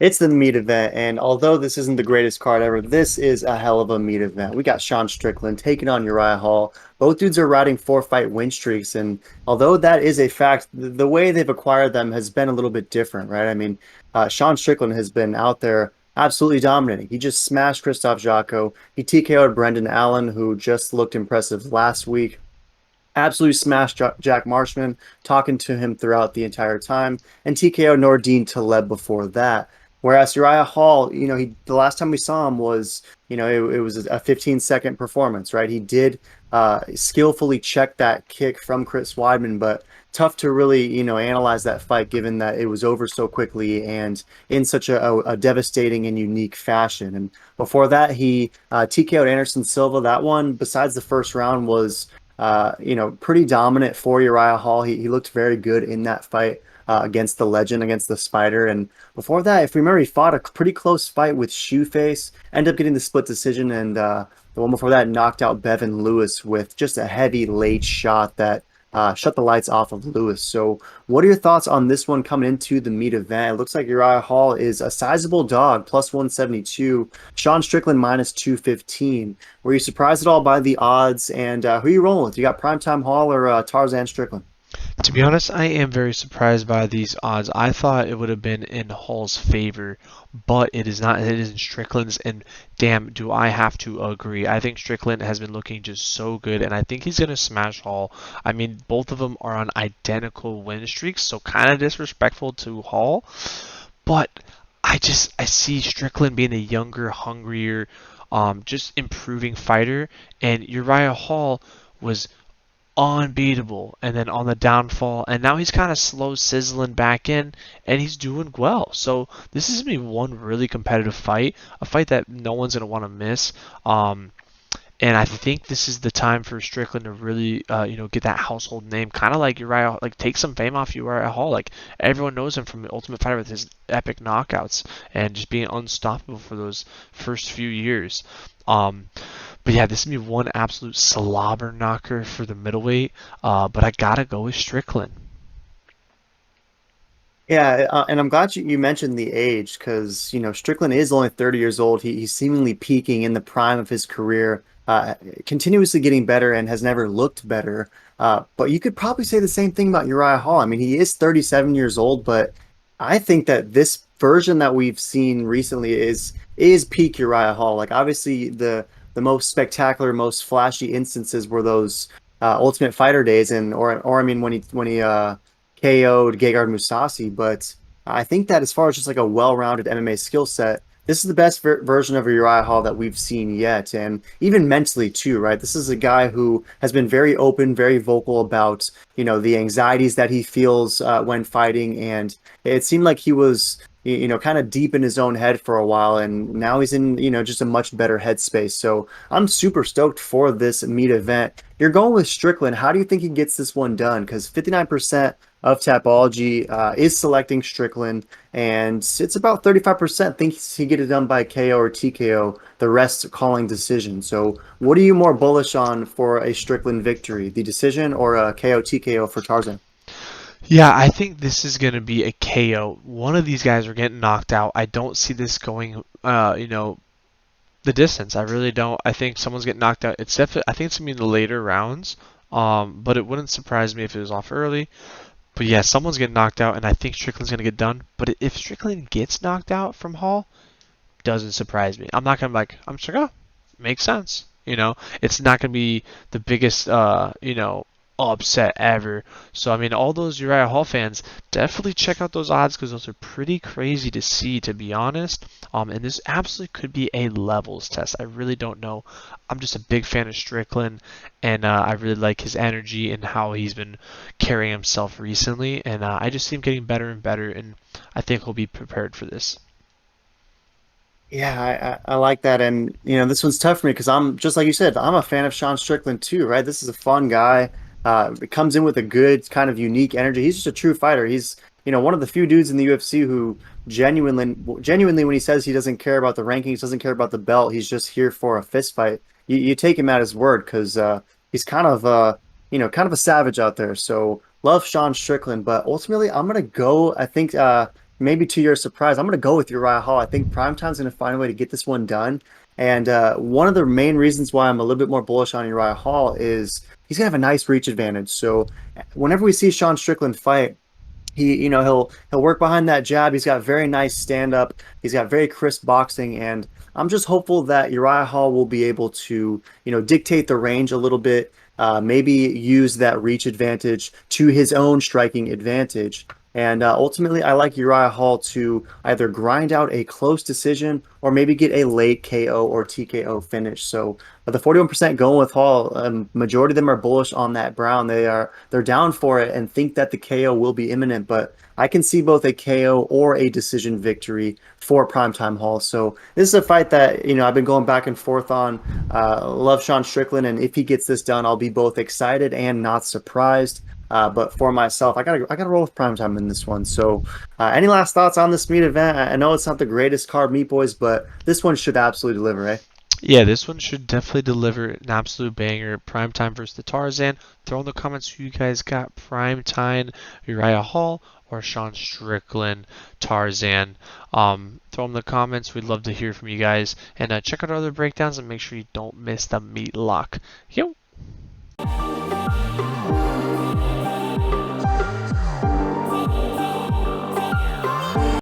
It's the meat event, and although this isn't the greatest card ever, this is a hell of a meat event. We got Sean Strickland taking on Uriah Hall. Both dudes are riding four-fight win streaks, and although that is a fact, the way they've acquired them has been a little bit different, right? I mean, Sean Strickland has been out there absolutely dominating. He just smashed Christoph Jocko. He TKO'd Brendan Allen, who just looked impressive last week. Absolutely smashed Jack Marshman, talking to him throughout the entire time, and TKO Nordine Taleb before that. Whereas Uriah Hall, the last time we saw him was, it was a 15-second performance, right? He did skillfully check that kick from Chris Weidman, but tough to really, analyze that fight given that it was over so quickly and in such a devastating and unique fashion. And before that, he TKO'd Anderson Silva. That one, besides the first round, was pretty dominant for Uriah Hall. He looked very good in that fight against the legend, against the Spider. And before that, if we remember, he fought a pretty close fight with Shoeface, ended up getting the split decision, and the one before that knocked out Bevan Lewis with just a heavy late shot that shut the lights off of Lewis. So what are your thoughts on this one coming into the meat event? It looks like Uriah Hall is a sizable dog, plus 172. Sean Strickland minus 215. Were you surprised at all by the odds? And who are you rolling with? You got Primetime Hall or Tarzan Strickland? To be honest, I am very surprised by these odds. I thought it would have been in Hall's favor, but it is not. It is in Strickland's, and damn, do I have to agree. I think Strickland has been looking just so good, and I think he's going to smash Hall. I mean, both of them are on identical win streaks, so kind of disrespectful to Hall, but I see Strickland being a younger, hungrier, just improving fighter, and Uriah Hall was unbeatable and then on the downfall, and now he's kind of slow sizzling back in and he's doing well. So this is gonna be one really competitive fight, a fight that no one's gonna want to miss. And I think this is the time for Strickland to really, get that household name, kind of like Uriah, like take some fame off Uriah Hall. Like everyone knows him from the Ultimate Fighter with his epic knockouts and just being unstoppable for those first few years. Um, but yeah, this is gonna be one absolute slobber knocker for the middleweight. But I gotta go with Strickland. Yeah, and I'm glad you mentioned the age because, Strickland is only 30 years old. He's seemingly peaking in the prime of his career, continuously getting better and has never looked better. But you could probably say the same thing about Uriah Hall. I mean, he is 37 years old, but I think that this version that we've seen recently is peak Uriah Hall. Like obviously the most spectacular, most flashy instances were those Ultimate Fighter days, and or I mean when he KO'd Gegard Mousasi. But I think that as far as just like a well-rounded MMA skill set, this is the best version of Uriah Hall that we've seen yet, and even mentally too, right? This is a guy who has been very open, very vocal about the anxieties that he feels when fighting, and it seemed like he was kind of deep in his own head for a while, and now he's in just a much better headspace. So I'm super stoked for this meat event. You're going with Strickland. How do you think he gets this one done? Because 59% of Tapology is selecting Strickland, and it's about 35% thinks he get it done by KO or TKO. The rest calling decision. So, what are you more bullish on for a Strickland victory, the decision or a KO TKO for Tarzan? Yeah, I think this is gonna be a KO. One of these guys are getting knocked out. I don't see this going, the distance. I really don't. I think someone's getting knocked out. It's definitely. I think it's gonna be in the later rounds. But it wouldn't surprise me if it was off early. But yeah, someone's getting knocked out, and I think Strickland's gonna get done. But if Strickland gets knocked out from Hall, doesn't surprise me. I'm not gonna like. I'm just like, oh, makes sense. It's not gonna be the biggest, upset ever. So I mean, all those Uriah Hall fans definitely check out those odds because those are pretty crazy to see, to be honest. And this absolutely could be a levels test. I really don't know. I'm just a big fan of Strickland, and I really like his energy and how he's been carrying himself recently. And I just see him getting better and better, and I think he'll be prepared for this. Yeah, I like that, and this one's tough for me because I'm just like you said, I'm a fan of Sean Strickland too, right? This is a fun guy. Comes in with a good kind of unique energy. He's just a true fighter. He's one of the few dudes in the UFC who genuinely, when he says he doesn't care about the rankings, doesn't care about the belt, he's just here for a fist fight. You take him at his word because he's kind of a savage out there. So love Sean Strickland, but ultimately I'm gonna go. I think maybe to your surprise, I'm going to go with Uriah Hall. I think Primetime's going to find a way to get this one done. And one of the main reasons why I'm a little bit more bullish on Uriah Hall is he's going to have a nice reach advantage. So whenever we see Sean Strickland fight, he'll work behind that jab. He's got very nice stand up. He's got very crisp boxing, and I'm just hopeful that Uriah Hall will be able to dictate the range a little bit. Maybe use that reach advantage to his own striking advantage. And ultimately, I like Uriah Hall to either grind out a close decision or maybe get a late KO or TKO finish. So the 41% going with Hall, majority of them are bullish on that Brown. They're down for it and think that the KO will be imminent. But I can see both a KO or a decision victory for Primetime Hall. So this is a fight that I've been going back and forth on. Love Sean Strickland, and if he gets this done, I'll be both excited and not surprised. But for myself, I gotta roll with Primetime in this one. So, any last thoughts on this meat event? I know it's not the greatest card, Meat Boys, but this one should absolutely deliver, eh? Yeah, this one should definitely deliver an absolute banger. Primetime versus the Tarzan. Throw in the comments who you guys got. Primetime, Uriah Hall, or Sean Strickland, Tarzan. Throw in the comments. We'd love to hear from you guys. And check out our other breakdowns and make sure you don't miss the meat lock. Yo!